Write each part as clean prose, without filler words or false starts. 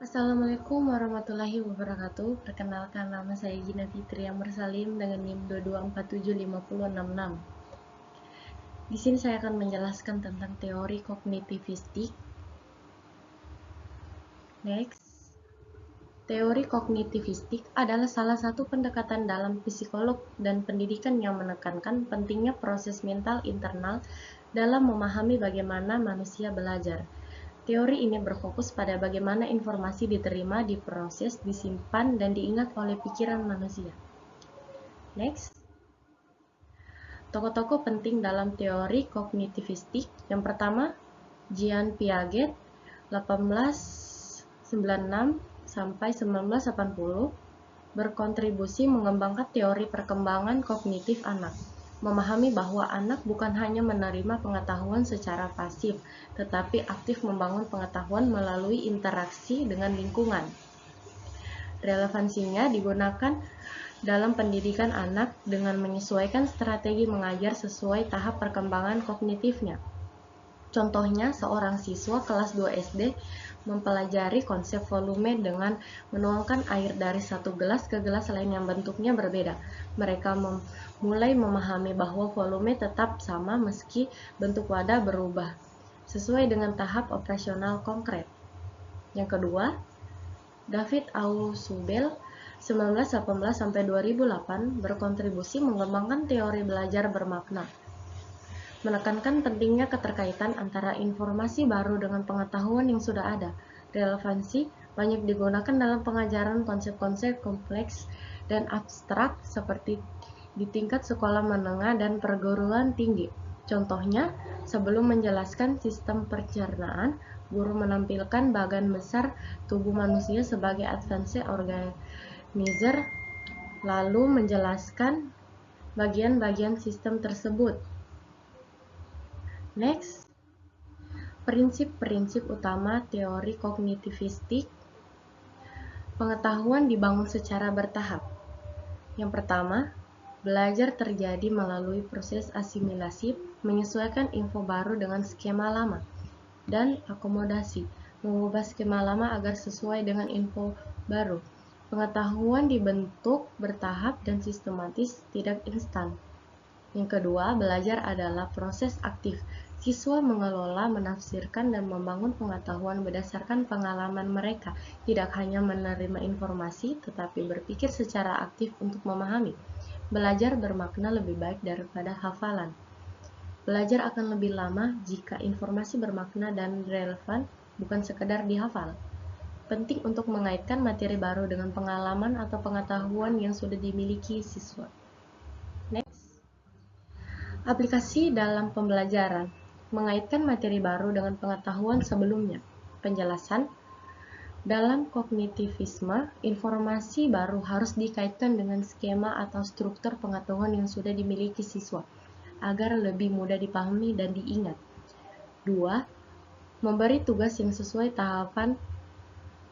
Assalamualaikum warahmatullahi wabarakatuh. Perkenalkan, nama saya Gina Fitri Mursalim dengan NIM 224750666. Di sini saya akan menjelaskan tentang teori kognitivistik. Next. Teori kognitivistik adalah salah satu pendekatan dalam psikolog dan pendidikan yang menekankan pentingnya proses mental internal dalam memahami bagaimana manusia belajar. Teori ini berfokus pada bagaimana informasi diterima, diproses, disimpan, dan diingat oleh pikiran manusia. Next. Tokoh-tokoh penting dalam teori kognitivistik. Yang pertama, Jean Piaget, 1896 sampai 1980, berkontribusi mengembangkan teori perkembangan kognitif anak. Memahami bahwa anak bukan hanya menerima pengetahuan secara pasif, tetapi aktif membangun pengetahuan melalui interaksi dengan lingkungan. Relevansinya digunakan dalam pendidikan anak dengan menyesuaikan strategi mengajar sesuai tahap perkembangan kognitifnya. Contohnya, seorang siswa kelas 2 SD mempelajari konsep volume dengan menuangkan air dari satu gelas ke gelas lain yang bentuknya berbeda. Mereka mulai memahami bahwa volume tetap sama meski bentuk wadah berubah, sesuai dengan tahap operasional konkret. Yang kedua, David Ausubel 1918-2008 berkontribusi mengembangkan teori belajar bermakna, menekankan pentingnya keterkaitan antara informasi baru dengan pengetahuan yang sudah ada. Relevansi banyak digunakan dalam pengajaran konsep-konsep kompleks dan abstrak seperti di tingkat sekolah menengah dan perguruan tinggi. Contohnya, sebelum menjelaskan sistem pencernaan, guru menampilkan bagian besar tubuh manusia sebagai advanced organizer, lalu menjelaskan bagian-bagian sistem tersebut. Next, prinsip-prinsip utama teori kognitivistik. Pengetahuan dibangun secara bertahap. Yang pertama, belajar terjadi melalui proses asimilasi, menyesuaikan info baru dengan skema lama, dan akomodasi, mengubah skema lama agar sesuai dengan info baru. Pengetahuan dibentuk bertahap dan sistematis, tidak instan. Yang kedua, belajar adalah proses aktif. Siswa mengelola, menafsirkan, dan membangun pengetahuan berdasarkan pengalaman mereka, tidak hanya menerima informasi, tetapi berpikir secara aktif untuk memahami. Belajar bermakna lebih baik daripada hafalan. Belajar akan lebih lama jika informasi bermakna dan relevan, bukan sekedar dihafal. Penting untuk mengaitkan materi baru dengan pengalaman atau pengetahuan yang sudah dimiliki siswa. Next. Aplikasi dalam pembelajaran. Mengaitkan materi baru dengan pengetahuan sebelumnya. Penjelasan. Dalam kognitivisme, informasi baru harus dikaitkan dengan skema atau struktur pengetahuan yang sudah dimiliki siswa, agar lebih mudah dipahami dan diingat. 2. Memberi tugas yang sesuai tahapan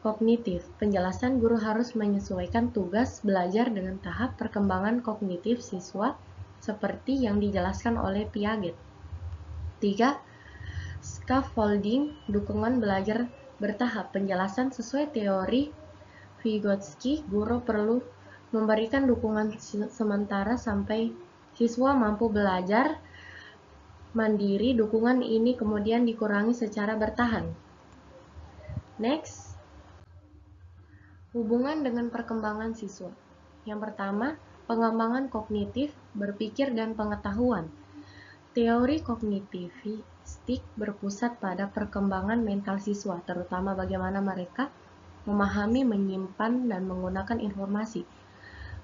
kognitif. Penjelasan, guru harus menyesuaikan tugas belajar dengan tahap perkembangan kognitif siswa, seperti yang dijelaskan oleh Piaget. 3. Scaffolding, dukungan belajar bertahap. Penjelasan sesuai teori Vygotsky, guru perlu memberikan dukungan sementara sampai siswa mampu belajar mandiri. Dukungan ini kemudian dikurangi secara bertahan. Next. Hubungan dengan perkembangan siswa. Yang pertama, pengembangan kognitif, berpikir, dan pengetahuan. Teori kognitivistik berpusat pada perkembangan mental siswa, terutama bagaimana mereka memahami, menyimpan, dan menggunakan informasi,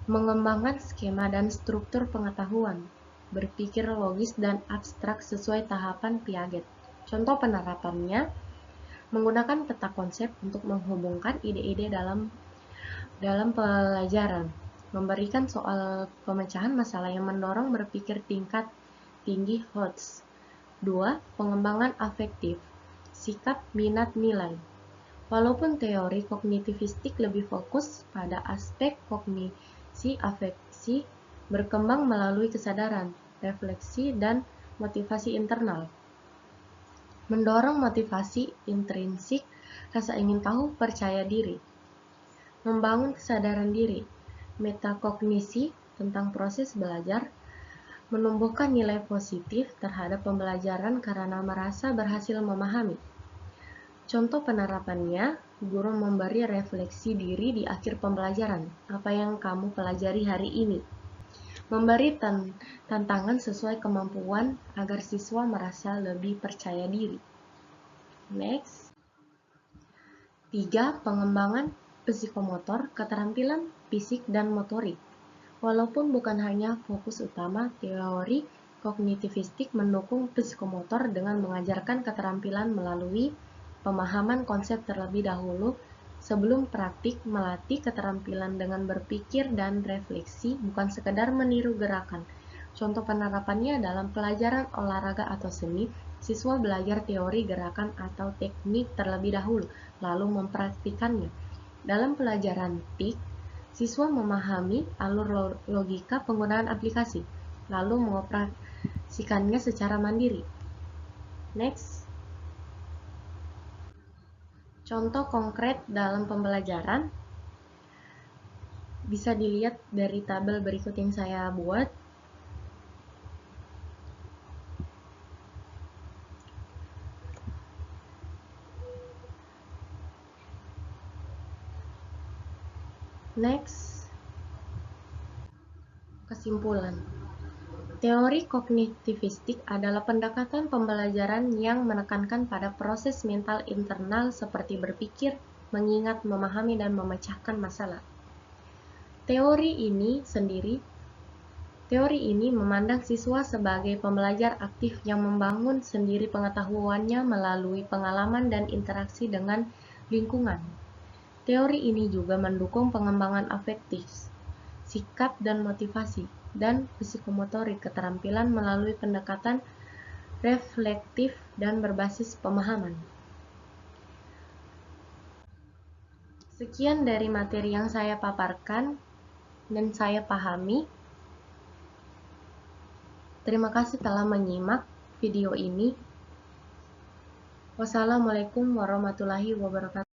mengembangkan skema dan struktur pengetahuan, berpikir logis dan abstrak sesuai tahapan Piaget. Contoh penerapannya, menggunakan peta konsep untuk menghubungkan ide-ide dalam pelajaran, memberikan soal pemecahan masalah yang mendorong berpikir tingkat tinggi HOTS. 2. Pengembangan afektif, sikap, minat, nilai. Walaupun teori kognitivistik lebih fokus pada aspek kognisi, afeksi berkembang melalui kesadaran, refleksi, dan motivasi internal. Mendorong motivasi intrinsik rasa ingin tahu, percaya diri. Membangun kesadaran diri, metakognisi tentang proses belajar, menumbuhkan nilai positif terhadap pembelajaran karena merasa berhasil memahami. Contoh penerapannya, guru memberi refleksi diri di akhir pembelajaran. Apa yang kamu pelajari hari ini? Memberi tantangan sesuai kemampuan agar siswa merasa lebih percaya diri. Next. 3. Pengembangan psikomotor, keterampilan fisik dan motorik. Walaupun bukan hanya fokus utama, teori kognitivistik mendukung psikomotor dengan mengajarkan keterampilan melalui pemahaman konsep terlebih dahulu sebelum praktik, melatih keterampilan dengan berpikir dan refleksi, bukan sekedar meniru gerakan. Contoh penerapannya dalam pelajaran olahraga atau seni, siswa belajar teori gerakan atau teknik terlebih dahulu, lalu mempraktikannya. Dalam pelajaran TIK, siswa memahami alur logika penggunaan aplikasi, lalu mengoperasikannya secara mandiri. Next. Contoh konkret dalam pembelajaran bisa dilihat dari tabel berikut yang saya buat. Next. Kesimpulan. Teori kognitivistik adalah pendekatan pembelajaran yang menekankan pada proses mental internal seperti berpikir, mengingat, memahami, dan memecahkan masalah. Teori ini memandang siswa sebagai pembelajar aktif yang membangun sendiri pengetahuannya melalui pengalaman dan interaksi dengan lingkungan. Teori ini juga mendukung pengembangan afektif, sikap dan motivasi, dan psikomotorik keterampilan melalui pendekatan reflektif dan berbasis pemahaman. Sekian dari materi yang saya paparkan dan saya pahami. Terima kasih telah menyimak video ini. Wassalamualaikum warahmatullahi wabarakatuh.